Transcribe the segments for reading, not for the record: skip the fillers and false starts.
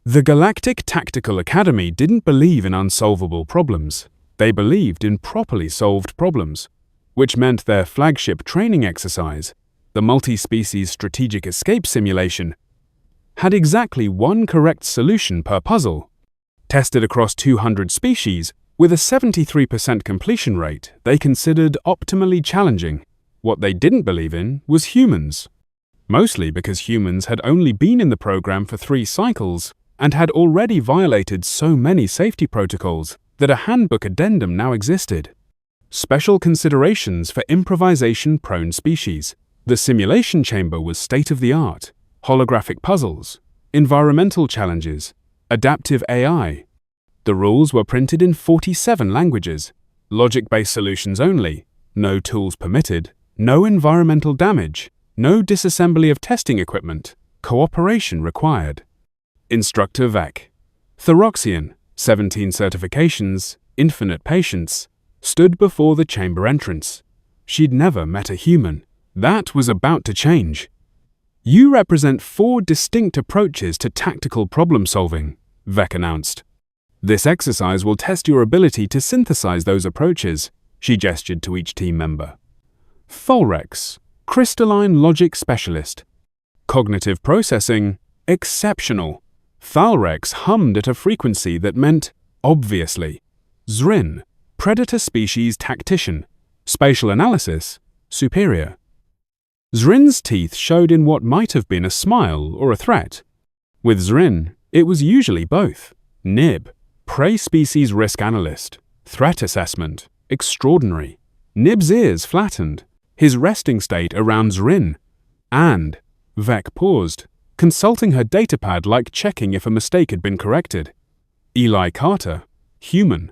The Galactic Tactical Academy didn't believe in unsolvable problems. They believed in properly solved problems, which meant their flagship training exercise, the multi-species strategic escape simulation, had exactly one correct solution per puzzle. Tested across 200 species, with a 73% completion rate, they considered optimally challenging. What they didn't believe in was humans. Mostly because humans had only been in the program for 3 cycles and had already violated so many safety protocols that a handbook addendum now existed. Special considerations for improvisation-prone species. The simulation chamber was state-of-the-art. Holographic puzzles, environmental challenges, adaptive AI. The rules were printed in 47 languages. Logic-based solutions only. No tools permitted. No environmental damage. No disassembly of testing equipment. Cooperation required. Instructor Vec. Thoraxian, 17 certifications, infinite patience, stood before the chamber entrance. She'd never met a human. That was about to change. You represent 4 distinct approaches to tactical problem-solving, Vec announced. This exercise will test your ability to synthesize those approaches, she gestured to each team member. Thalrex, crystalline logic specialist. Cognitive processing, exceptional. Thalrex hummed at a frequency that meant, obviously. Zrin, predator species tactician. Spatial analysis, superior. Zrin's teeth showed in what might have been a smile or a threat. With Zrin, it was usually both. Nib, prey species risk analyst. Threat assessment, extraordinary. Nib's ears flattened, his resting state around Zrin. And, Vec paused, consulting her datapad like checking if a mistake had been corrected. Eli Carter, human.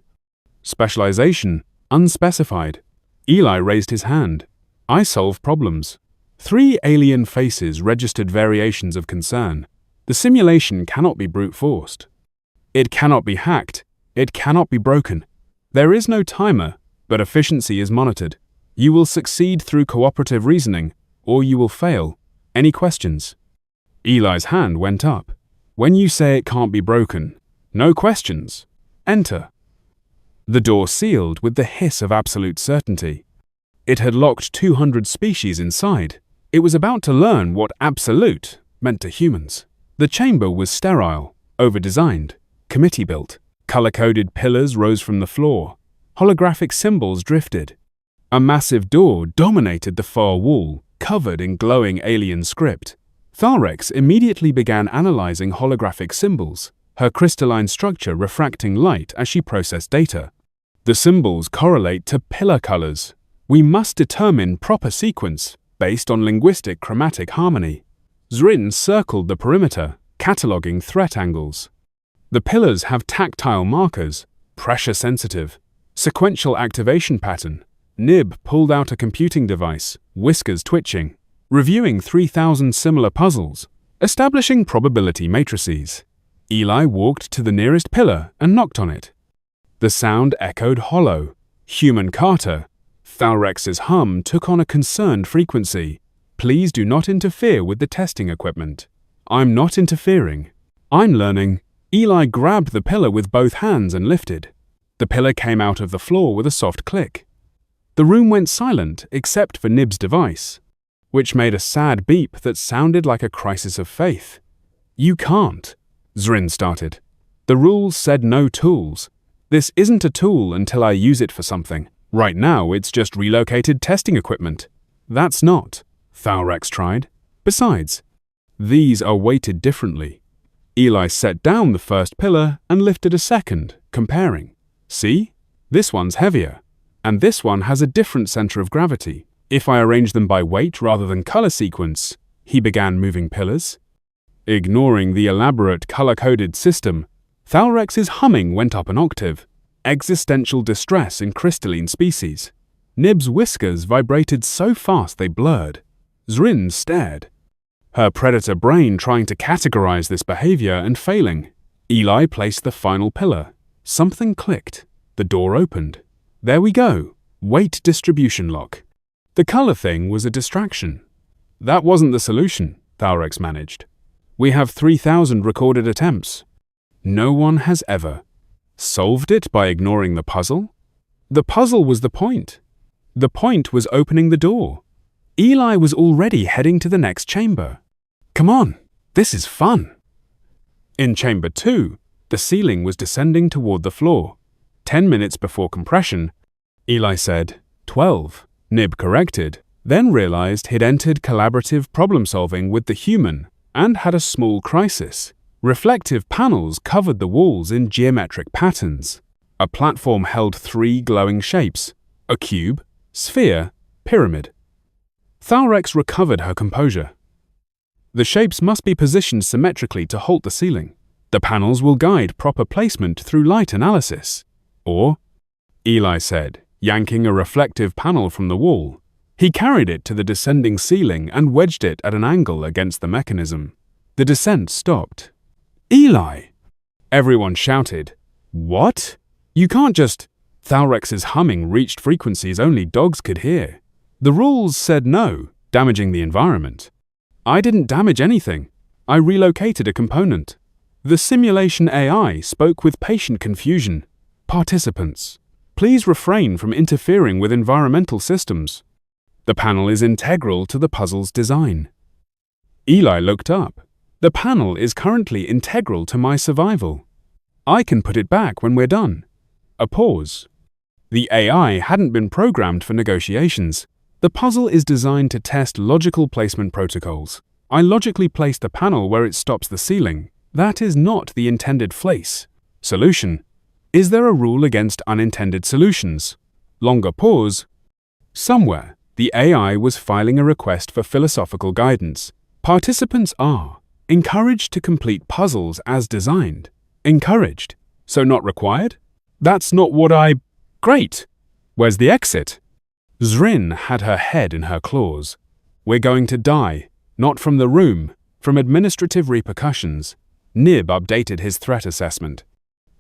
Specialization, unspecified. Eli raised his hand. I solve problems. 3 alien faces registered variations of concern. The simulation cannot be brute-forced. It cannot be hacked. It cannot be broken. There is no timer, but efficiency is monitored. You will succeed through cooperative reasoning, or you will fail. Any questions? Eli's hand went up. When you say it can't be broken, no questions. Enter. The door sealed with the hiss of absolute certainty. It had locked 200 species inside. It was about to learn what absolute meant to humans. The chamber was sterile, over-designed, committee-built. Color-coded pillars rose from the floor. Holographic symbols drifted. A massive door dominated the far wall, covered in glowing alien script. Thalrex immediately began analyzing holographic symbols, her crystalline structure refracting light as she processed data. The symbols correlate to pillar colors. We must determine proper sequence based on linguistic chromatic harmony. Zrin circled the perimeter, cataloging threat angles. The pillars have tactile markers, pressure-sensitive, sequential activation pattern. Nib pulled out a computing device, whiskers twitching, reviewing 3,000 similar puzzles, establishing probability matrices. Eli walked to the nearest pillar and knocked on it. The sound echoed hollow. Human Carter. Thalrex's hum took on a concerned frequency. Please do not interfere with the testing equipment. I'm not interfering. I'm learning. Eli grabbed the pillar with both hands and lifted. The pillar came out of the floor with a soft click. The room went silent except for Nib's device, which made a sad beep that sounded like a crisis of faith. You can't, Zrin started. The rules said no tools. This isn't a tool until I use it for something. Right now, it's just relocated testing equipment. That's not, Thalrex tried. Besides, these are weighted differently. Eli set down the first pillar and lifted a second, comparing. See? This one's heavier, and this one has a different center of gravity. If I arrange them by weight rather than color sequence, he began moving pillars. Ignoring the elaborate color-coded system, Thalrex's humming went up an octave. Existential distress in crystalline species. Nib's whiskers vibrated so fast they blurred. Zrin stared, her predator brain trying to categorize this behavior and failing. Eli placed the final pillar. Something clicked. The door opened. There we go. Weight distribution lock. The color thing was a distraction. That wasn't the solution, Thalrex managed. We have 3,000 recorded attempts. No one has ever solved it by ignoring the puzzle? The puzzle was the point. The point was opening the door. Eli was already heading to the next chamber. Come on, this is fun. In chamber 2, the ceiling was descending toward the floor. 10 minutes before compression, Eli said, 12. Nib corrected, then realized he'd entered collaborative problem-solving with the human and had a small crisis. Reflective panels covered the walls in geometric patterns. A platform held 3 glowing shapes: a cube, sphere, pyramid. Thalrex recovered her composure. The shapes must be positioned symmetrically to halt the ceiling. The panels will guide proper placement through light analysis. Or, Eli said, yanking a reflective panel from the wall. He carried it to the descending ceiling and wedged it at an angle against the mechanism. The descent stopped. Eli! Everyone shouted. What? You can't just... Thalrex's humming reached frequencies only dogs could hear. The rules said no, damaging the environment. I didn't damage anything. I relocated a component. The simulation AI spoke with patient confusion. Participants, please refrain from interfering with environmental systems. The panel is integral to the puzzle's design. Eli looked up. The panel is currently integral to my survival. I can put it back when we're done. A pause. The AI hadn't been programmed for negotiations. The puzzle is designed to test logical placement protocols. I logically placed the panel where it stops the ceiling. That is not the intended place. Solution. Is there a rule against unintended solutions? Longer pause. Somewhere, the AI was filing a request for philosophical guidance. Participants are encouraged to complete puzzles as designed. Encouraged. So not required? That's not what I... Great! Where's the exit? Zrin had her head in her claws. We're going to die, not from the room, from administrative repercussions. Nib updated his threat assessment.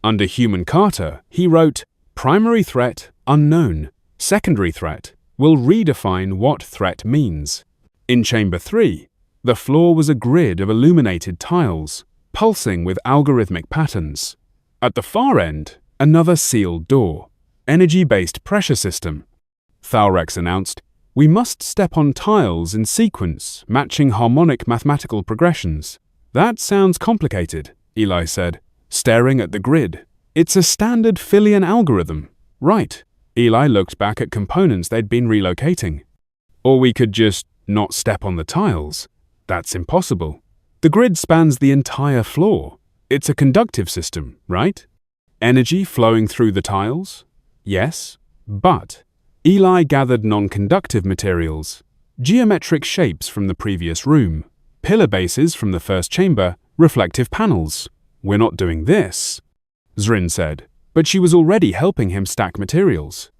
Under Human Carter, he wrote, primary threat, unknown. Secondary threat will redefine what threat means. In Chamber 3, the floor was a grid of illuminated tiles, pulsing with algorithmic patterns. At the far end, another sealed door. Energy-based pressure system. Thalrex announced, we must step on tiles in sequence, matching harmonic mathematical progressions. That sounds complicated, Eli said, staring at the grid. It's a standard Philian algorithm. Right. Eli looked back at components they'd been relocating. Or we could just not step on the tiles. That's impossible. The grid spans the entire floor. It's a conductive system, right? Energy flowing through the tiles? Yes, but Eli gathered non-conductive materials, geometric shapes from the previous room, pillar bases from the first chamber, reflective panels. We're not doing this, Zrin said, but she was already helping him stack materials.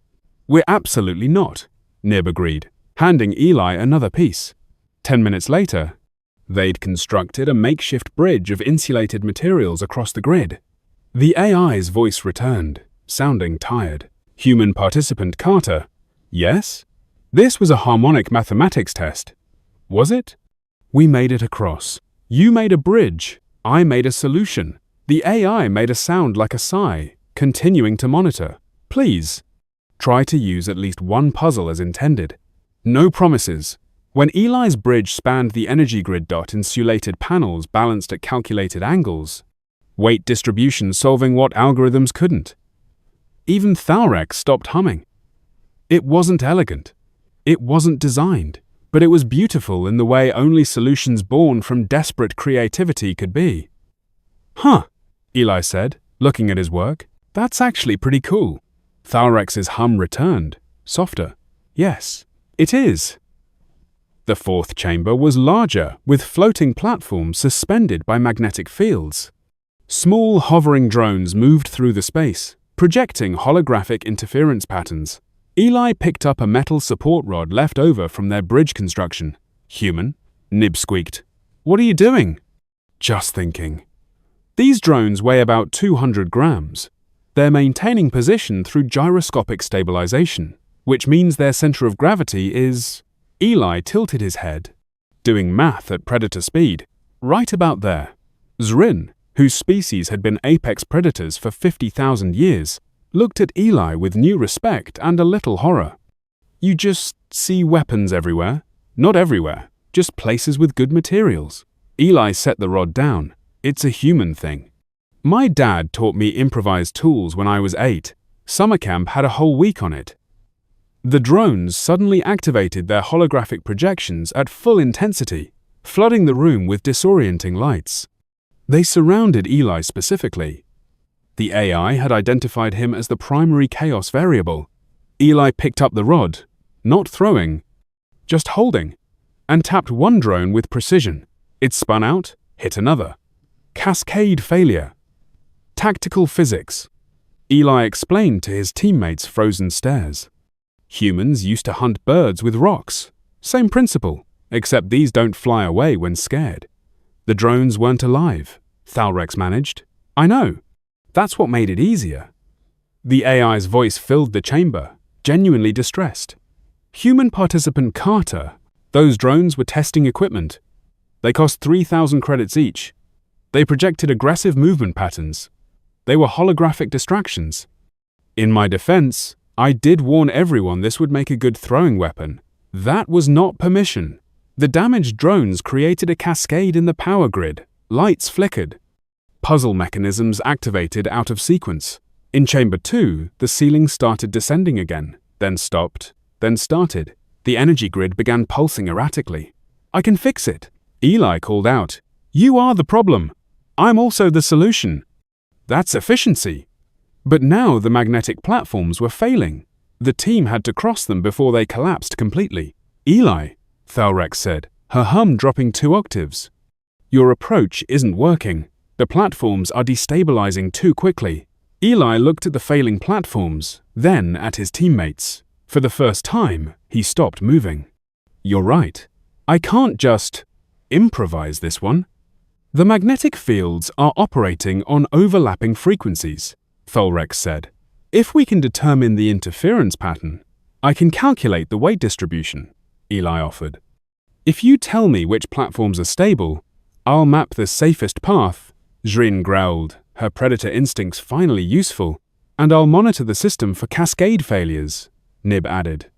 We're absolutely not, Nib agreed, handing Eli another piece. 10 minutes later, they'd constructed a makeshift bridge of insulated materials across the grid. The AI's voice returned, sounding tired. Human participant Carter. Yes? This was a harmonic mathematics test. Was it? We made it across. You made a bridge. I made a solution. The AI made a sound like a sigh, continuing to monitor. Please, try to use at least one puzzle as intended. No promises. When Eli's bridge spanned the energy grid, insulated panels balanced at calculated angles, weight distribution solving what algorithms couldn't. Even Thalrex stopped humming. It wasn't elegant. It wasn't designed, but it was beautiful in the way only solutions born from desperate creativity could be. Huh, Eli said, looking at his work. That's actually pretty cool. Thalrex's hum returned, softer. Yes, it is. The fourth chamber was larger, with floating platforms suspended by magnetic fields. Small hovering drones moved through the space, projecting holographic interference patterns. Eli picked up a metal support rod left over from their bridge construction. Human, Nib squeaked. What are you doing? Just thinking. These drones weigh about 200 grams. They're maintaining position through gyroscopic stabilization, which means their center of gravity is... Eli tilted his head, doing math at predator speed. Right about there. Zrin, whose species had been apex predators for 50,000 years, looked at Eli with new respect and a little horror. You just see weapons everywhere. Not everywhere, just places with good materials. Eli set the rod down. It's a human thing. My dad taught me improvised tools when I was 8. Summer camp had a whole week on it. The drones suddenly activated their holographic projections at full intensity, flooding the room with disorienting lights. They surrounded Eli specifically. The AI had identified him as the primary chaos variable. Eli picked up the rod, not throwing, just holding, and tapped one drone with precision. It spun out, hit another. Cascade failure. Tactical physics. Eli explained to his teammates' frozen stares. Humans used to hunt birds with rocks. Same principle, except these don't fly away when scared. The drones weren't alive, Thalrex managed. I know. That's what made it easier. The AI's voice filled the chamber, genuinely distressed. Human participant Carter. Those drones were testing equipment. They cost 3,000 credits each. They projected aggressive movement patterns. They were holographic distractions. In my defense, I did warn everyone this would make a good throwing weapon. That was not permission. The damaged drones created a cascade in the power grid. Lights flickered. Puzzle mechanisms activated out of sequence. In Chamber 2, the ceiling started descending again, then stopped, then started. The energy grid began pulsing erratically. I can fix it. Eli called out, "You are the problem. I'm also the solution." That's efficiency. But now the magnetic platforms were failing. The team had to cross them before they collapsed completely. "Eli," Thalrex said, her hum dropping 2 octaves. "Your approach isn't working. The platforms are destabilizing too quickly." Eli looked at the failing platforms, then at his teammates. For the first time, he stopped moving. "You're right. I can't just improvise this one." "The magnetic fields are operating on overlapping frequencies," Thalrex said. "If we can determine the interference pattern, I can calculate the weight distribution," Eli offered. "If you tell me which platforms are stable, I'll map the safest path," Zrin growled, her predator instincts finally useful, "and I'll monitor the system for cascade failures," Nib added.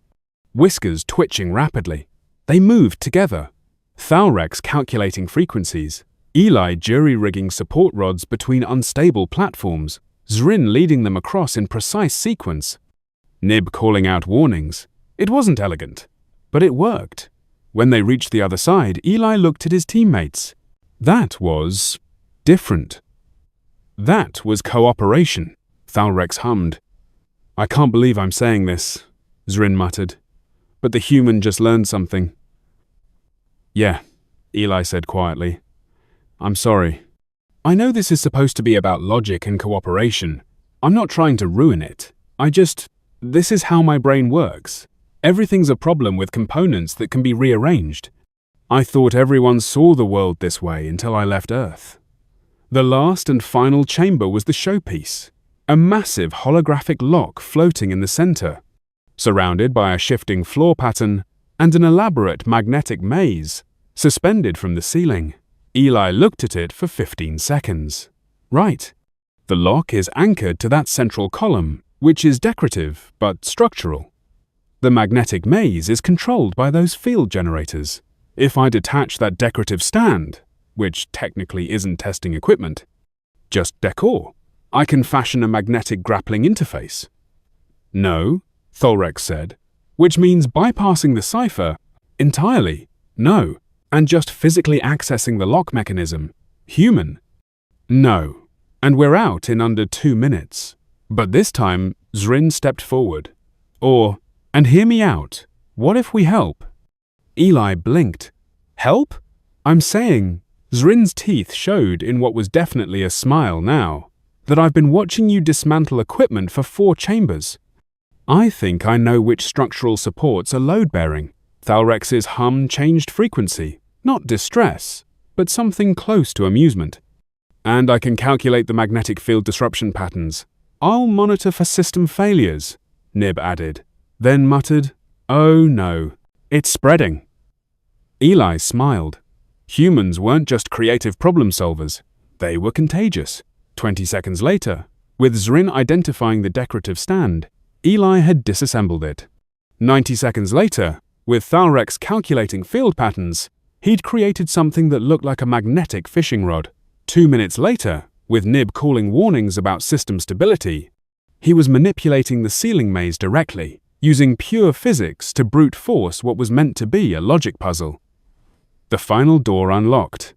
Whiskers twitching rapidly. They moved together. Thalrex calculating frequencies, Eli jury-rigging support rods between unstable platforms, Zrin leading them across in precise sequence. Nib calling out warnings. It wasn't elegant, but it worked. When they reached the other side, Eli looked at his teammates. That was different. That was cooperation, Thalrex hummed. "I can't believe I'm saying this," Zrin muttered. "But the human just learned something." "Yeah," Eli said quietly. "I'm sorry. I know this is supposed to be about logic and cooperation. I'm not trying to ruin it. This is how my brain works. Everything's a problem with components that can be rearranged. I thought everyone saw the world this way until I left Earth." The last and final chamber was the showpiece, a massive holographic lock floating in the center, surrounded by a shifting floor pattern and an elaborate magnetic maze suspended from the ceiling. Eli looked at it for 15 seconds. Right. The lock is anchored to that central column, which is decorative but structural. The magnetic maze is controlled by those field generators. If I detach that decorative stand, which technically isn't testing equipment, just decor, I can fashion a magnetic grappling interface. "No," Thalrex said, "which means bypassing the cipher entirely. No. And just physically accessing the lock mechanism. Human. No. And we're out in under 2 minutes." But this time, Zrin stepped forward. And hear me out, what if we help? Eli blinked. "Help?" "I'm saying," Zrin's teeth showed in what was definitely a smile now, "that I've been watching you dismantle equipment for 4 chambers. I think I know which structural supports are load-bearing." Thalrex's hum changed frequency. Not distress, but something close to amusement. "And I can calculate the magnetic field disruption patterns. I'll monitor for system failures," Nib added, then muttered, "Oh no, it's spreading." Eli smiled. Humans weren't just creative problem solvers. They were contagious. 20 seconds later, with Zrin identifying the decorative stand, Eli had disassembled it. 90 seconds later, with Thalrex calculating field patterns, he'd created something that looked like a magnetic fishing rod. 2 minutes later, with Nib calling warnings about system stability, he was manipulating the ceiling maze directly, using pure physics to brute force what was meant to be a logic puzzle. The final door unlocked.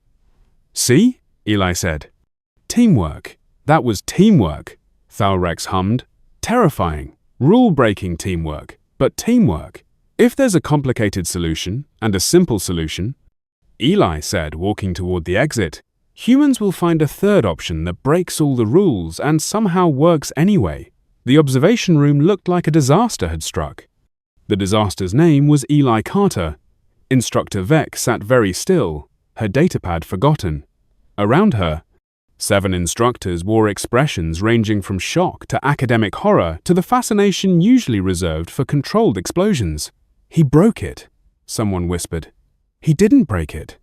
"See?" Eli said. "Teamwork. That was teamwork," Thalrex hummed. "Terrifying, rule-breaking teamwork, but teamwork. If there's a complicated solution and a simple solution," Eli said, walking toward the exit, "humans will find a third option that breaks all the rules and somehow works anyway." The observation room looked like a disaster had struck. The disaster's name was Eli Carter. Instructor Vec sat very still, her datapad forgotten. Around her, 7 instructors wore expressions ranging from shock to academic horror to the fascination usually reserved for controlled explosions. "He broke it," someone whispered. "He didn't break it.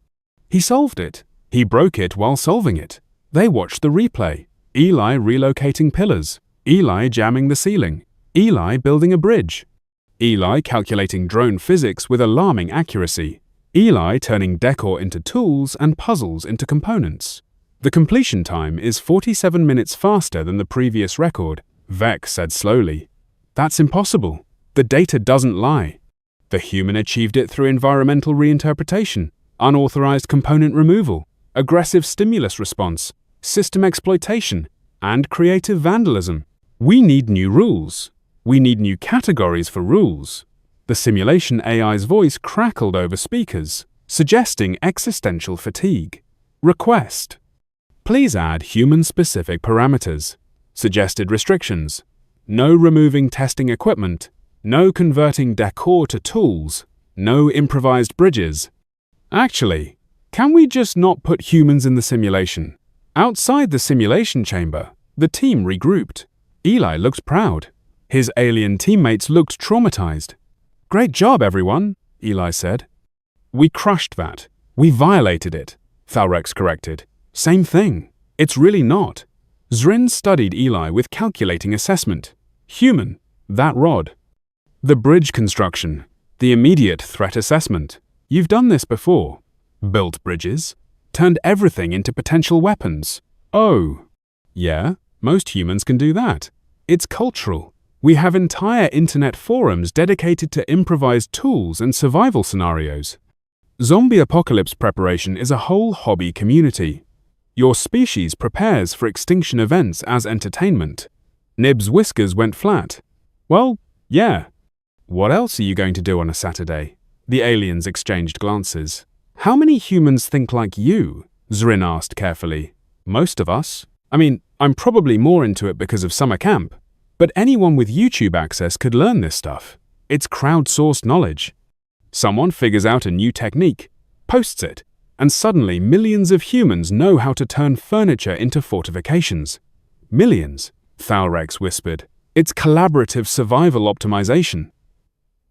He solved it. He broke it while solving it." They watched the replay. Eli relocating pillars. Eli jamming the ceiling. Eli building a bridge. Eli calculating drone physics with alarming accuracy. Eli turning decor into tools and puzzles into components. "The completion time is 47 minutes faster than the previous record," Vec said slowly. "That's impossible. The data doesn't lie. The human achieved it through environmental reinterpretation, unauthorized component removal, aggressive stimulus response, system exploitation, and creative vandalism. We need new rules. We need new categories for rules." The simulation AI's voice crackled over speakers, suggesting existential fatigue. "Request. Please add human-specific parameters. Suggested restrictions. No removing testing equipment. No converting decor to tools. No improvised bridges. Actually, can we just not put humans in the simulation?" Outside the simulation chamber, the team regrouped. Eli looked proud. His alien teammates looked traumatized. "Great job, everyone," Eli said. "We crushed that. We violated it," Thalrex corrected. "Same thing. It's really not." Zrin studied Eli with calculating assessment. "Human, that rod. The bridge construction. The immediate threat assessment. You've done this before. Built bridges. Turned everything into potential weapons. Oh. Yeah, most humans can do that. It's cultural. We have entire internet forums dedicated to improvised tools and survival scenarios. Zombie apocalypse preparation is a whole hobby community. Your species prepares for extinction events as entertainment." Nib's whiskers went flat. "Well, yeah. What else are you going to do on a Saturday?" The aliens exchanged glances. "How many humans think like you?" Zrin asked carefully. "Most of us. I mean, I'm probably more into it because of summer camp. But anyone with YouTube access could learn this stuff. It's crowdsourced knowledge. Someone figures out a new technique, posts it, and suddenly millions of humans know how to turn furniture into fortifications." "Millions," Thalrex whispered. "It's collaborative survival optimization."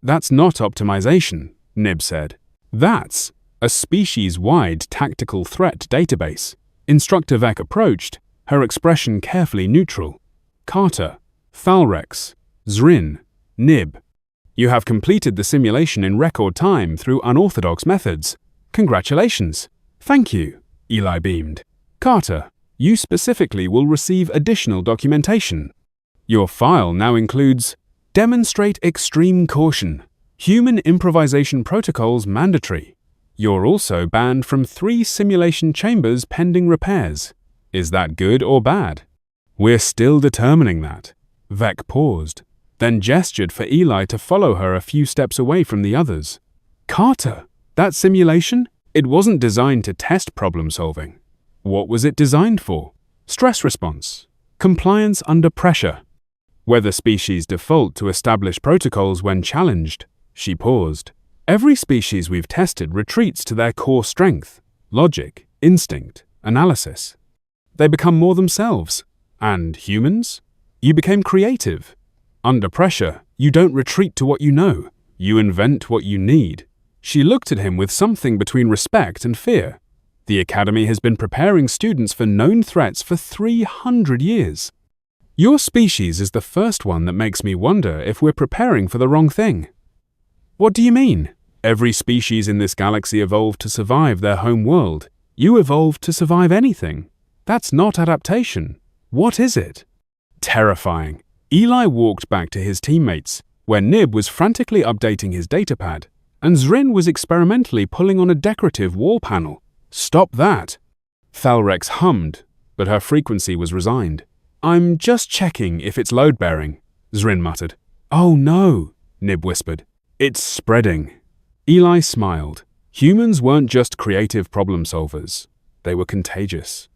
"That's not optimization," Nib said. "That's a species-wide tactical threat database." Instructor Vec approached, her expression carefully neutral. "Carter, Thalrex, Zrin, Nib. You have completed the simulation in record time through unorthodox methods. Congratulations." "Thank you," Eli beamed. "Carter, you specifically will receive additional documentation. Your file now includes demonstrate extreme caution. Human improvisation protocols mandatory. You're also banned from 3 simulation chambers pending repairs. Is that good or bad?" "We're still determining that." Vec paused, then gestured for Eli to follow her a few steps away from the others. "Carter, that simulation? It wasn't designed to test problem solving. What was it designed for? Stress response. Compliance under pressure. Whether species default to established protocols when challenged." She paused. "Every species we've tested retreats to their core strength, logic, instinct, analysis. They become more themselves. And humans? You became creative. Under pressure, you don't retreat to what you know. You invent what you need." She looked at him with something between respect and fear. The Academy has been preparing students for known threats for 300 years. Your species is the first one that makes me wonder if we're preparing for the wrong thing. What do you mean? Every species in this galaxy evolved to survive their home world. You evolved to survive anything. That's not adaptation. What is it? Terrifying. Eli walked back to his teammates, where Nib was frantically updating his datapad, and Zrin was experimentally pulling on a decorative wall panel. Stop that! Thalrex hummed, but her frequency was resigned. I'm just checking if it's load-bearing, Zrin muttered. Oh no, Nib whispered. It's spreading. Eli smiled. Humans weren't just creative problem solvers. They were contagious.